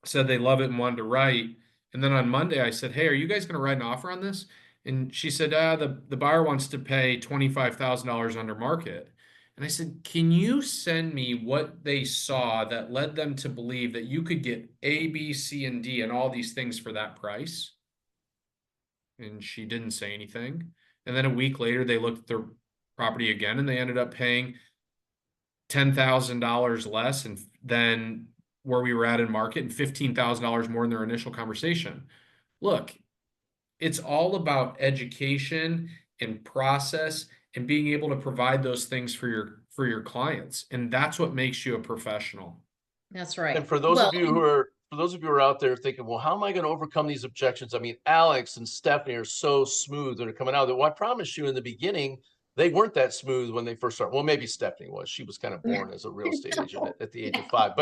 C: said they love it and wanted to write. And then on Monday, I said, hey, are you guys going to write an offer on this? And she said, the buyer wants to pay $25,000 under market. And I said, can you send me what they saw that led them to believe that you could get A, B, C, and D and all these things for that price? And she didn't say anything. And then a week later, they looked at their property again and they ended up paying $10,000 less than where we were at in market and $15,000 more in their initial conversation. Look, it's all about education and process and being able to provide those things for your clients. And that's what makes you a professional.
B: That's right.
A: And for those of you who are out there thinking, well, how am I going to overcome these objections? I mean, Alex and Stephanie are so smooth when they're coming out. Well, I promise you in the beginning, they weren't that smooth when they first started. Well, maybe Stephanie was. She was kind of born as a real estate agent at the age of 5.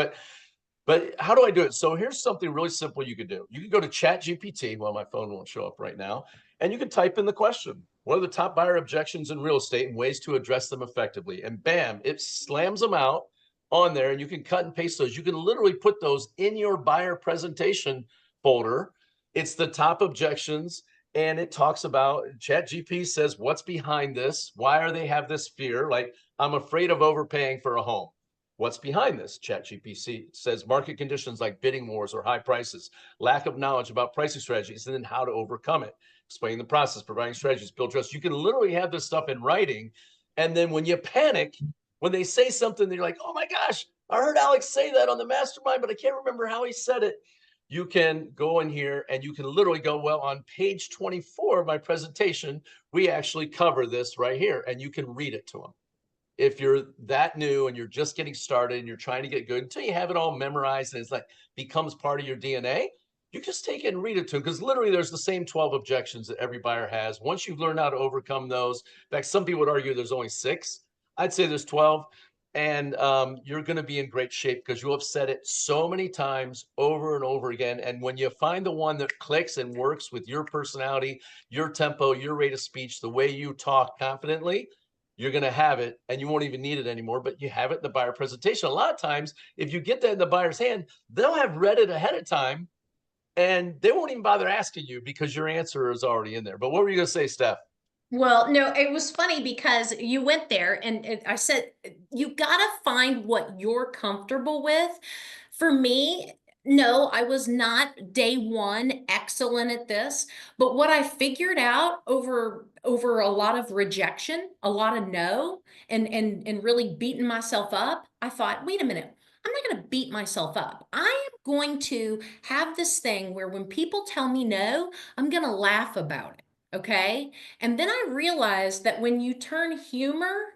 A: But how do I do it? So here's something really simple you could do. You can go to ChatGPT. Well, my phone won't show up right now. And you can type in the question. What are the top buyer objections in real estate and ways to address them effectively? And bam, it slams them out on there, and you can cut and paste those. You can literally put those in your buyer presentation folder. It's the top objections, and it talks about, ChatGPT says, what's behind this? Why are they have this fear? Like, I'm afraid of overpaying for a home. What's behind this? ChatGPT says market conditions like bidding wars or high prices, lack of knowledge about pricing strategies, and then how to overcome it. Explain the process, providing strategies, build trust. You can literally have this stuff in writing. And then when you panic, when they say something, they're like, oh my gosh, I heard Alex say that on the mastermind, but I can't remember how he said it. You can go in here and you can literally go, well, on page 24 of my presentation, we actually cover this right here, and you can read it to them. if you're that new and you're just getting started and you're trying to get good, until you have it all memorized and it's like becomes part of your DNA, you just take it and read it to them, because literally there's the same 12 objections that every buyer has. Once you've learned how to overcome those, in fact, some people would argue there's only 6. I'd say there's 12. And you're going to be in great shape because you'll have said it so many times over and over again. And when you find the one that clicks and works with your personality, your tempo, your rate of speech, the way you talk confidently, you're going to have it, and you won't even need it anymore, but you have it in the buyer presentation. A lot of times, if you get that in the buyer's hand, they'll have read it ahead of time and they won't even bother asking you because your answer is already in there. But what were you going to say, Steph?
B: Well, no, it was funny because you went there and I said, you gotta find what you're comfortable with. For me, no, I was not day one excellent at this, but what I figured out over a lot of rejection, a lot of no, and really beating myself up, I thought, wait a minute, I'm not going to beat myself up. I am going to have this thing where when people tell me no, I'm going to laugh about it. Okay. And then I realized that when you turn humor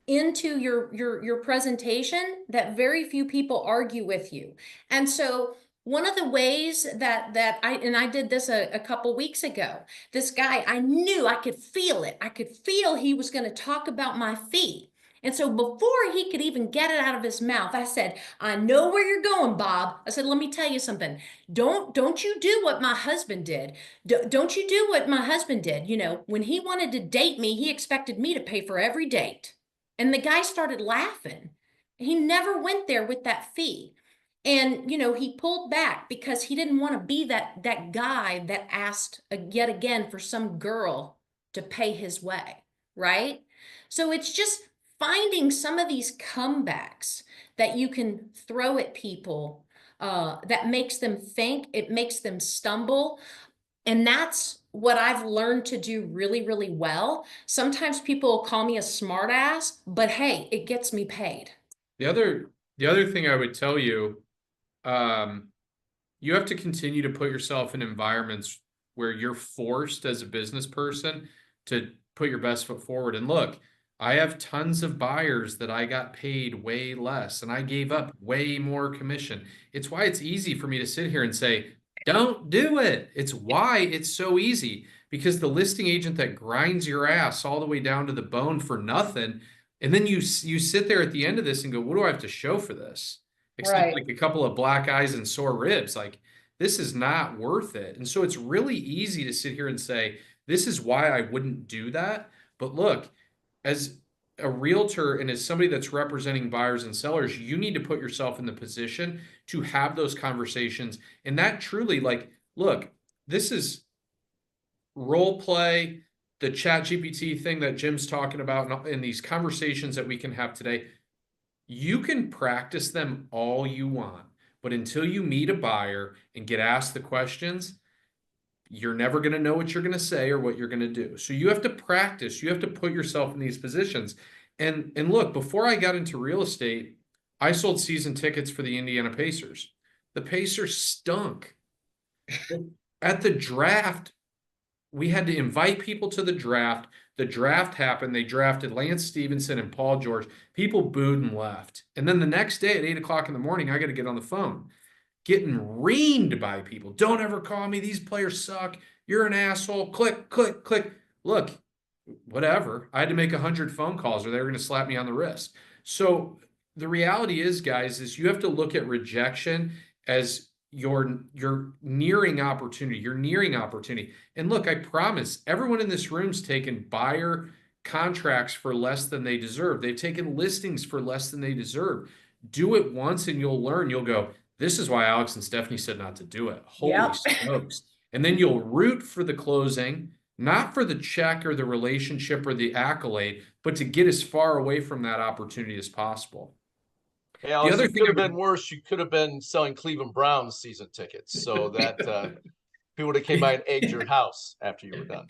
B: into your presentation, that very few people argue with you. And so one of the ways that I did this a couple weeks ago, this guy, I knew, I could feel it. I could feel he was going to talk about my fee. And so before he could even get it out of his mouth, I said, I know where you're going, Bob. I said, let me tell you something. Don't you do what my husband did. Don't you do what my husband did. You know, when he wanted to date me, he expected me to pay for every date. And the guy started laughing. He never went there with that fee. And, you know, he pulled back because he didn't want to be that guy that asked yet again for some girl to pay his way, right? So it's just finding some of these comebacks that you can throw at people that makes them think, it makes them stumble. And that's what I've learned to do really, really well. Sometimes people call me a smart ass, but hey, it gets me paid.
C: The other thing I would tell you, you have to continue to put yourself in environments where you're forced as a business person to put your best foot forward. And look, I have tons of buyers that I got paid way less and I gave up way more commission. It's why it's easy for me to sit here and say, don't do it. It's why it's so easy, because the listing agent that grinds your ass all the way down to the bone for nothing, and then you sit there at the end of this and go, what do I have to show for this? Except like a couple of black eyes and sore ribs. Like, this is not worth it. And so it's really easy to sit here and say, this is why I wouldn't do that. But look, as a realtor and as somebody that's representing buyers and sellers, you need to put yourself in the position to have those conversations. And that truly, like, look, this is role play, the chat GPT thing that Jim's talking about, and these conversations that we can have today. You can practice them all you want, but until you meet a buyer and get asked the questions, you're never going to know what you're going to say or what you're going to do. So you have to practice. You have to put yourself in these positions. And look, before I got into real estate, I sold season tickets for the Indiana Pacers. The Pacers stunk. At the draft, we had to invite people to the draft. The draft happened. They drafted Lance Stevenson and Paul George. People booed and left. And then the next day at 8 o'clock in the morning, I got to get on the phone, getting reamed by people. Don't ever call me. These players suck. You're an asshole. Click, click, click. Look, whatever. I had to make 100 phone calls or they were going to slap me on the wrist. So the reality is, guys, is you have to look at rejection as you're nearing opportunity. You're nearing opportunity. And look, I promise everyone in this room's taken buyer contracts for less than they deserve. They've taken listings for less than they deserve. Do it once and you'll learn. You'll go, this is why Alex and Stephanie said not to do it. Holy smokes. And then you'll root for the closing, not for the check or the relationship or the accolade, but to get as far away from that opportunity as possible.
A: Hey, Alex, the other thing could have been worse. You could have been selling Cleveland Browns season tickets so that people would have came by and egged your house after you were done.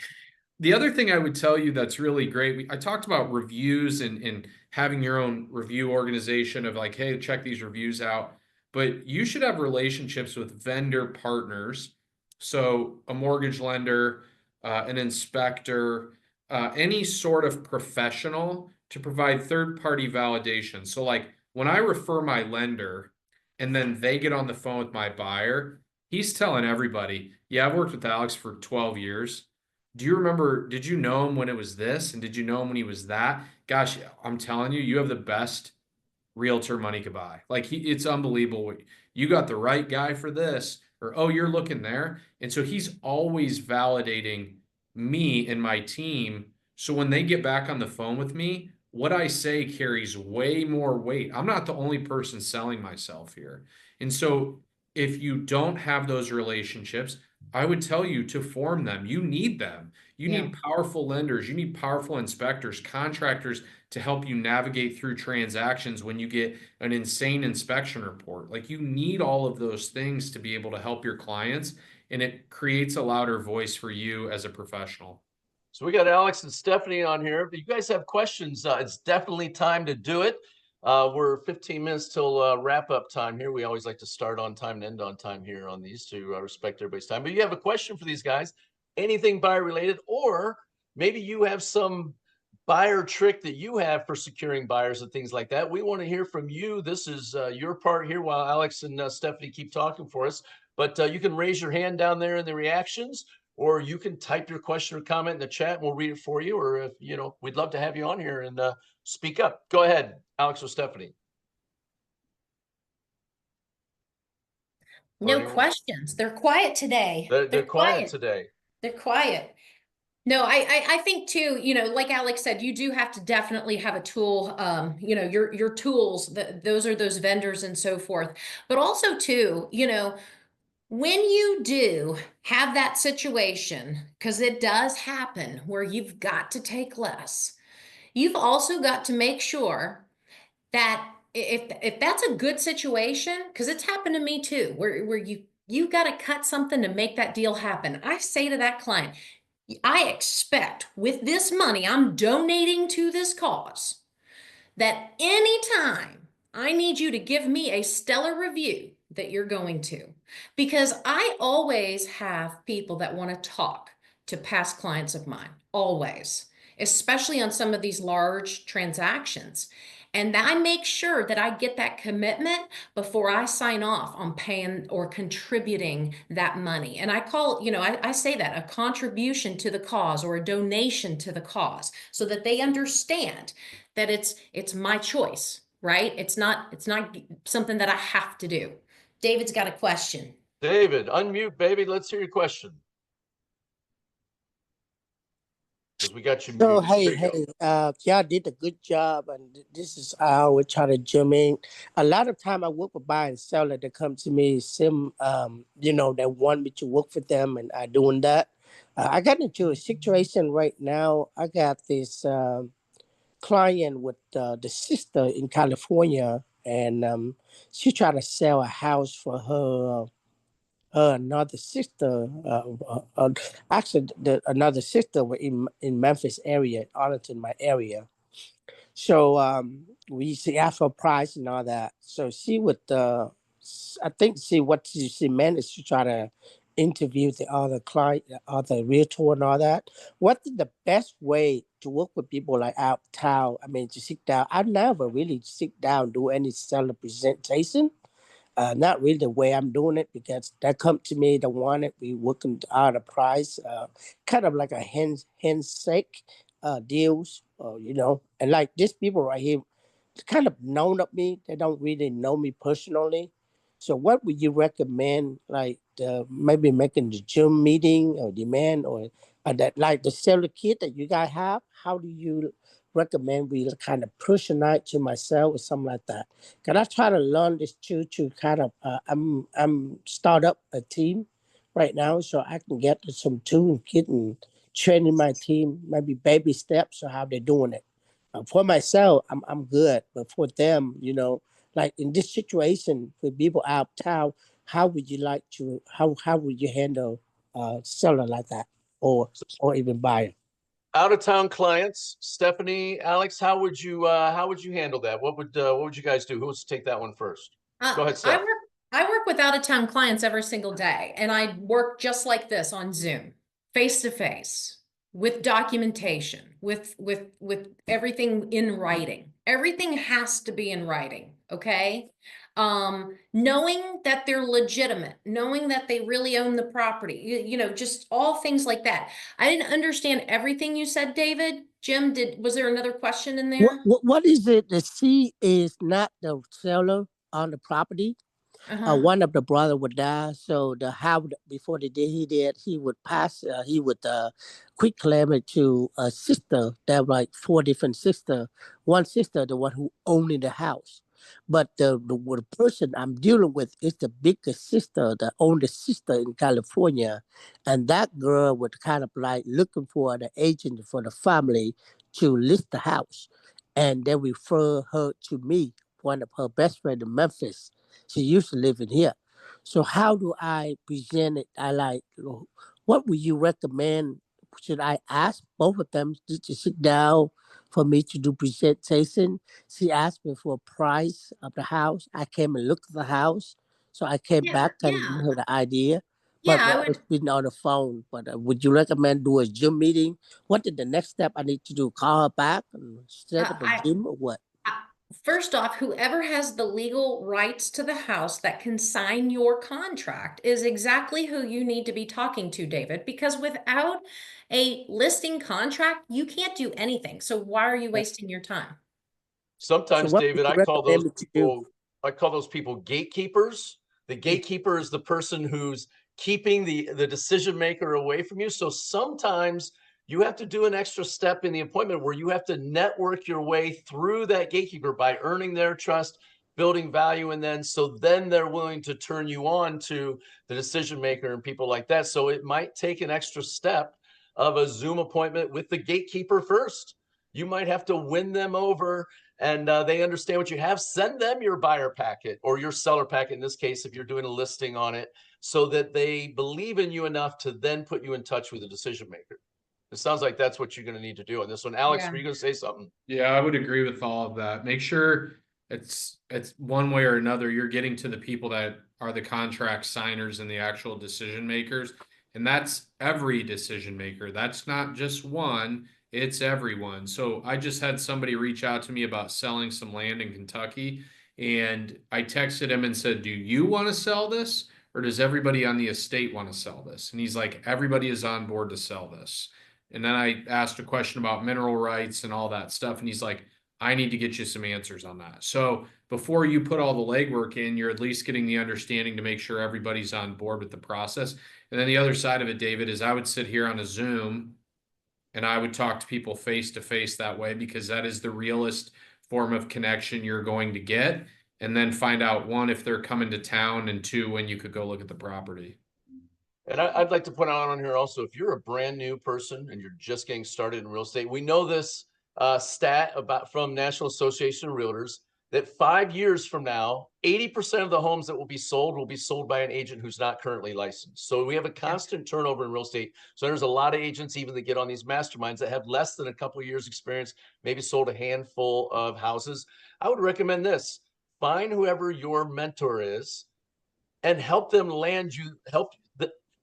C: The other thing I would tell you that's really great, I talked about reviews and having your own review organization of like, hey, check these reviews out. But you should have relationships with vendor partners. So a mortgage lender, an inspector, any sort of professional to provide third-party validation. So like when I refer my lender and then they get on the phone with my buyer, he's telling everybody, yeah, I've worked with Alex for 12 years. Do you remember, did you know him when it was this? And did you know him when he was that? Gosh, I'm telling you, you have the best realtor money could buy. Like it's unbelievable. You got the right guy for this, or oh, you're looking there. And so he's always validating me and my team. So when they get back on the phone with me, what I say carries way more weight. I'm not the only person selling myself here. And so if you don't have those relationships, I would tell you to form them. You need them. You need powerful lenders. You need powerful inspectors, contractors to help you navigate through transactions when you get an insane inspection report. Like you need all of those things to be able to help your clients, and it creates a louder voice for you as a professional.
A: So we got Alex and Stephanie on here. If you guys have questions, it's definitely time to do it. We're 15 minutes till wrap up time here. We always like to start on time and end on time here on these to respect everybody's time. But you have a question for these guys, anything buyer related, or maybe you have some buyer trick that you have for securing buyers and things like that. We want to hear from you. This is your part here while Alex and Stephanie keep talking for us. But you can raise your hand down there in the reactions, or you can type your question or comment in the chat and we'll read it for you. Or if, you know, we'd love to have you on here and speak up. Go ahead, Alex or Stephanie.
B: No questions. They're quiet today.
A: They're quiet today.
B: They're quiet. No, I think too, you know, like Alex said, you do have to definitely have a tool, you know, your tools, those are those vendors and so forth. But also too, you know, when you do have that situation, because it does happen where you've got to take less, you've also got to make sure that if that's a good situation, because it's happened to me too, where you got to cut something to make that deal happen. I say to that client, I expect with this money I'm donating to this cause that anytime I need you to give me a stellar review that you're going to, because I always have people that want to talk to past clients of mine, always, especially on some of these large transactions. And I make sure that I get that commitment before I sign off on paying or contributing that money. And I call, you know, I say that a contribution to the cause or a donation to the cause, so that they understand that it's my choice, right? It's not something that I have to do. David's got a question.
A: David, unmute, baby. Let's hear your question. Because we got you
D: So
A: muted.
D: hey, y'all did a good job, and this is I always try to jump in. A lot of time I work with buyer and seller that come to me, you know, that want me to work for them, and I doing that. I got into a situation right now. I got this client with the sister in California, and she tried to sell a house for her another sister, actually another sister were in Memphis area, Arlington, my area. So we see ask for price and all that. So she would, I think she managed to try to interview the other client, the other realtor and all that. What is the best way to work with people like out town? I mean, to sit down. I never really sit down do any seller presentation. Not really the way I'm doing it, because they come to me, they want it, we working out a price, kind of like a handshake deals, you know. And like these people right here, kind of known of me, they don't really know me personally. So what would you recommend, like maybe making the Zoom meeting or demand, or that like the seller kit that you guys have? How do you recommend we kind of personalize to myself or something like that? Can I try to learn this too, to kind of I'm start up a team right now, so I can get some tool and kit and training my team, maybe baby steps or how they're doing it. For myself, I'm good, but for them, you know, like in this situation with people out of town, how would you like to how would you handle seller like that, or even buyer?
A: Out of town clients, Stephanie, Alex, how would you handle that? What would you guys do? Who wants to take that one first? Go ahead, Steph.
B: I work with out of town clients every single day, and I work just like this on Zoom, face to face. with documentation, with everything in writing. Everything has to be in writing, okay? Knowing that they're legitimate, knowing that they really own the property, you know, just all things like that. I didn't understand everything you said, David. Jim, was there another question in there?
D: What is it? The C is not the seller on the property.
B: Uh-huh.
D: One of the brother would die, so the house before the day he would pass. He would quick claim it to a sister. There were like 4 different sisters. One sister, the one who owned the house, but the person I'm dealing with is the biggest sister, the oldest sister in California, and that girl was kind of like looking for the agent for the family to list the house, and they refer her to me, one of her best friend in Memphis. She used to live in here. So how do I present it? What would you recommend? Should I ask both of them to sit down for me to do presentation? She asked me for a price of the house. I came and looked at the house. So I came back and give her the idea. But
B: I would.
D: it's been on the phone. But would you recommend do a Zoom meeting? What is the next step I need to do? Call her back and set up a Zoom or what?
B: First off, whoever has the legal rights to the house that can sign your contract is exactly who you need to be talking to, David, because without a listing contract, you can't do anything. So why are you wasting your time?
D: So
A: Sometimes,
D: what would
A: David,
D: you
A: I call
D: recommend
A: those
D: me to do?
A: people, gatekeepers. The gatekeeper is the person who's keeping the decision maker away from you. So sometimes you have to do an extra step in the appointment where you have to network your way through that gatekeeper by earning their trust, building value, and then they're willing to turn you on to the decision maker and people like that. So it might take an extra step of a Zoom appointment with the gatekeeper first. You might have to win them over, and they understand what you have. Send them your buyer packet or your seller packet, in this case, if you're doing a listing on it, so that they believe in you enough to then put you in touch with the decision maker. It sounds like that's what you're going to need to do on this one. Alex, were you going to say something?
C: Yeah, I would agree with all of that. Make sure it's one way or another, you're getting to the people that are the contract signers and the actual decision makers. And that's every decision maker. That's not just one, it's everyone. So I just had somebody reach out to me about selling some land in Kentucky. And I texted him and said, "Do you want to sell this? Or does everybody on the estate want to sell this?" And he's like, "Everybody is on board to sell this." And then I asked a question about mineral rights and all that stuff. And he's like, "I need to get you some answers on that." So before you put all the legwork in, you're at least getting the understanding to make sure everybody's on board with the process. And then the other side of it, David, is I would sit here on a Zoom and I would talk to people face to face that way, because that is the realest form of connection you're going to get. And then find out, one, if they're coming to town, and two, when you could go look at the property.
A: And I'd like to put out on here also, if you're a brand new person and you're just getting started in real estate, we know this stat from National Association of Realtors, that 5 years from now, 80% of the homes that will be sold by an agent who's not currently licensed. So we have a constant turnover in real estate. So there's a lot of agents even that get on these masterminds that have less than a couple of years experience, maybe sold a handful of houses. I would recommend this: find whoever your mentor is and help them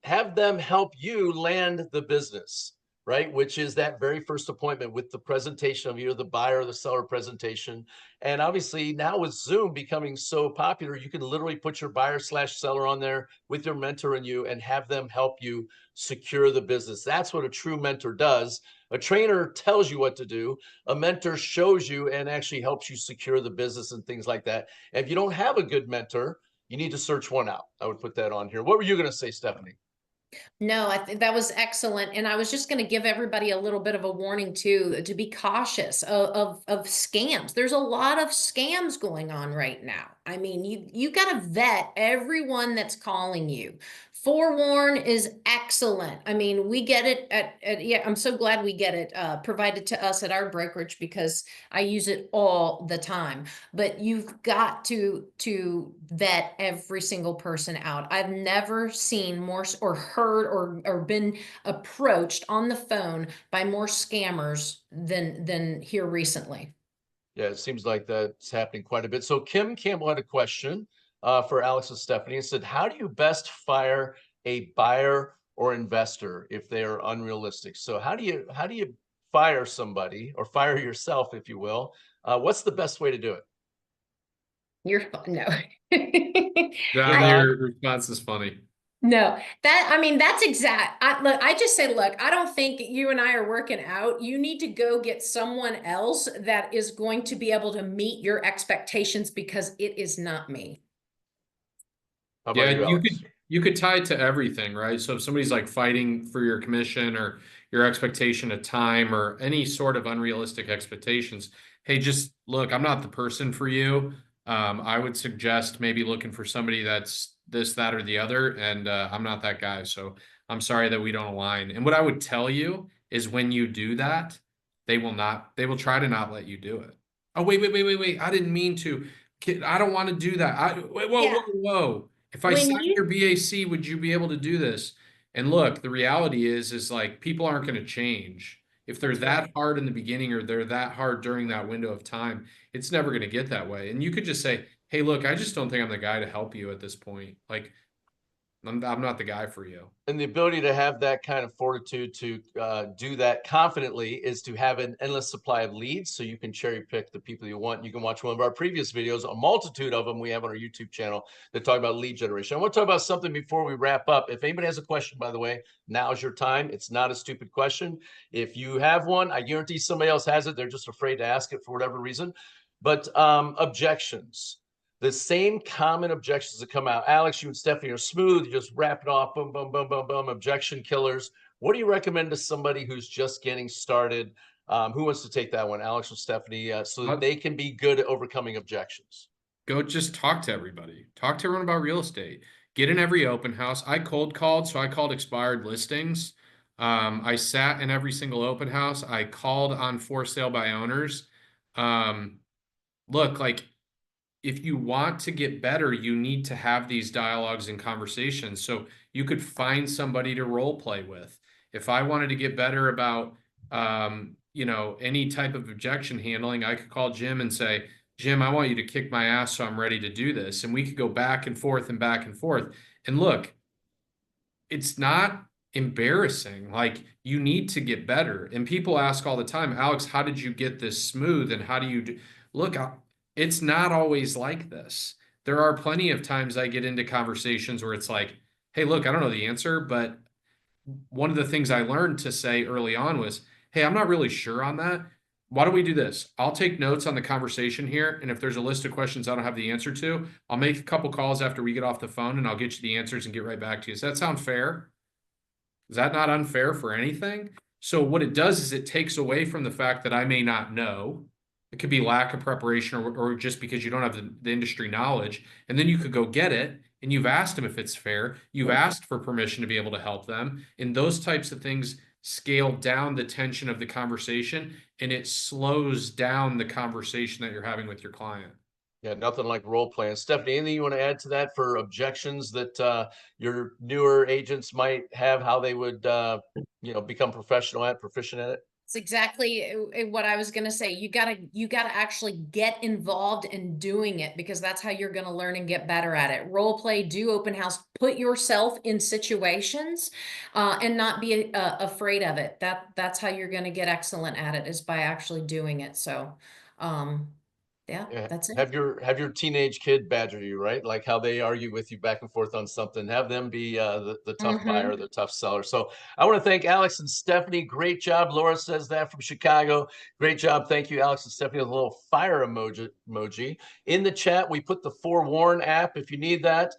A: have them help you land the business, right? Which is that very first appointment with the presentation of either the buyer or the seller presentation. And obviously now with Zoom becoming so popular, you can literally put your buyer/seller on there with your mentor and you, and have them help you secure the business. That's what a true mentor does. A trainer tells you what to do. A mentor shows you and actually helps you secure the business and things like that. And if you don't have a good mentor, you need to search one out. I would put that on here. What were you going to say, Stephanie?
B: No, I think that was excellent. And I was just going to give everybody a little bit of a warning too, to be cautious of scams. There's a lot of scams going on right now. I mean, you got to vet everyone that's calling you. Forewarn is excellent. I mean, we get it yeah, I'm so glad we get it provided to us at our brokerage, because I use it all the time. But you've got to vet every single person out. I've never seen more or heard or been approached on the phone by more scammers than here recently.
A: Yeah, it seems like that's happening quite a bit. So Kim Campbell had a question for Alex and Stephanie and said, how do you best fire a buyer or investor if they are unrealistic. So how do you fire somebody or fire yourself, if you will? What's the best way to do it?
B: You're fun. No.
C: John,
B: I,
C: your response is funny.
B: no, I mean, that's exact. Look, I just say, look, I don't think you and I are working out. You need to go get someone else that is going to be able to meet your expectations because it is not me.
A: How about you, Alex?
C: You could tie it to everything, right? So if somebody's like fighting for your commission or your expectation of time or any sort of unrealistic expectations, hey, just look, I'm not the person for you. I would suggest maybe looking for somebody that's this, that, or the other, and I'm not that guy. So I'm sorry that we don't align. And what I would tell you is when you do that, they will try to not let you do it. Oh, wait. I didn't mean to. I don't want to do that. Whoa. If I sign your BAC, would you be able to do this? And look, the reality is like people aren't going to change. If they're that hard in the beginning or they're that hard during that window of time, it's never going to get that way. And you could just say, hey, look, I just don't think I'm the guy to help you at this point. Like, I'm not the guy for you.
A: And the ability to have that kind of fortitude to do that confidently is to have an endless supply of leads so you can cherry pick the people you want. You can watch one of our previous videos, a multitude of them we have on our YouTube channel that talk about lead generation. I want to talk about something before we wrap up. If anybody has a question, by the way, now's your time. It's not a stupid question. If you have one, I guarantee somebody else has it. They're just afraid to ask it for whatever reason. But objections. The same common objections that come out. Alex, you and Stephanie are smooth. You just wrap it off. Boom, boom, boom, boom, boom. Objection killers. What do you recommend to somebody who's just getting started? Who wants to take that one, Alex or Stephanie, so that they can be good at overcoming objections?
C: Go just talk to everybody. Talk to everyone about real estate. Get in every open house. I cold called, so I called expired listings. I sat in every single open house. I called on for sale by owners. Look, like, if you want to get better, you need to have these dialogues and conversations. So you could find somebody to role play with. If I wanted to get better about, any type of objection handling, I could call Jim and say, Jim, I want you to kick my ass so I'm ready to do this. And we could go back and forth and back and forth. And look, it's not embarrassing. Like, you need to get better. And people ask all the time, Alex, how did you get this smooth? And how do you do? Look, it's not always like this. There are plenty of times I get into conversations where it's like, hey, look, I don't know the answer, but one of the things I learned to say early on was, hey, I'm not really sure on that. Why don't we do this? I'll take notes on the conversation here. And if there's a list of questions I don't have the answer to, I'll make a couple calls after we get off the phone and I'll get you the answers and get right back to you. Does that sound fair? Is that not unfair for anything? So what it does is it takes away from the fact that I may not know. It could be lack of preparation or just because you don't have the industry knowledge. And then you could go get it and you've asked them if it's fair. You've asked for permission to be able to help them. And those types of things scale down the tension of the conversation and it slows down the conversation that you're having with your client.
A: Yeah, nothing like role playing. Stephanie, anything you want to add to that for objections that your newer agents might have, how they would become proficient at it?
B: It's exactly what I was going to say. You gotta actually get involved in doing it because that's how you're going to learn and get better at it. Role play, do open house, put yourself in situations, and not be afraid of it. That's how you're going to get excellent at it is by actually doing it. So, yeah, that's it.
A: Have your teenage kid badger you, right? Like how they argue with you back and forth on something. Have them be the tough buyer, the tough seller. So I want to thank Alex and Stephanie. Great job. Laura says that from Chicago. Great job. Thank you, Alex and Stephanie. With a little fire emoji in the chat. We put the Forewarn app if you need that.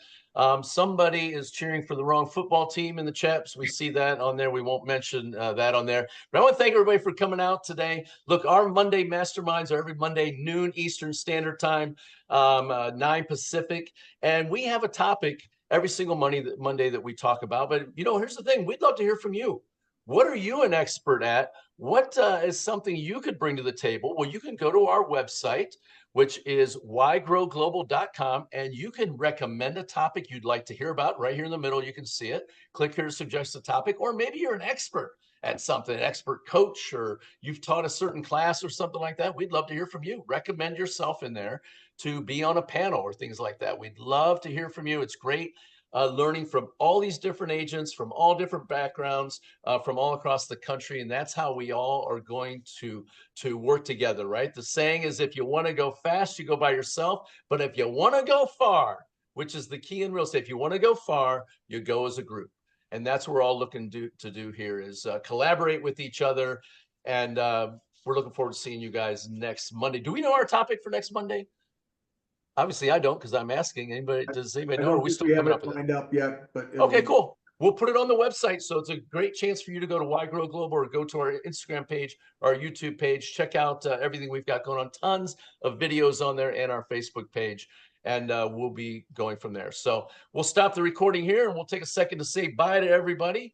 A: Somebody is cheering for the wrong football team in the chat, so we see that on there. We won't mention that on there. But I want to thank everybody for coming out today. Look, our Monday masterminds are every Monday, noon Eastern Standard Time, 9 Pacific. And we have a topic every single Monday that we talk about. But, here's the thing. We'd love to hear from you. What are you an expert at? What is something you could bring to the table? Well, you can go to our website, which is whygrowglobal.com, and you can recommend a topic you'd like to hear about. Right here in the middle, you can see it. Click here to suggest a topic, or maybe you're an expert at something, an expert coach, or you've taught a certain class or something like that. We'd love to hear from you. Recommend yourself in there to be on a panel or things like that. We'd love to hear from you. It's great. learning from all these different agents from all different backgrounds, from all across the country. And that's how we all are going to work together, right? The saying is, if you want to go fast, you go by yourself. But if you want to go far, which is the key in real estate, if you want to go far, you go as a group. And that's what we're all looking to do here, is collaborate with each other. And we're looking forward to seeing you guys next Monday. Do we know our topic for next Monday? Obviously, I don't, because I'm asking. Anybody, does anybody know? Or are we still coming up with it?
E: Lined up yet, but
A: Okay, cool. We'll put it on the website. So it's a great chance for you to go to Why Grow Global, or go to our Instagram page, our YouTube page, check out everything we've got going on. Tons of videos on there, and our Facebook page. And we'll be going from there. So we'll stop the recording here, and we'll take a second to say bye to everybody.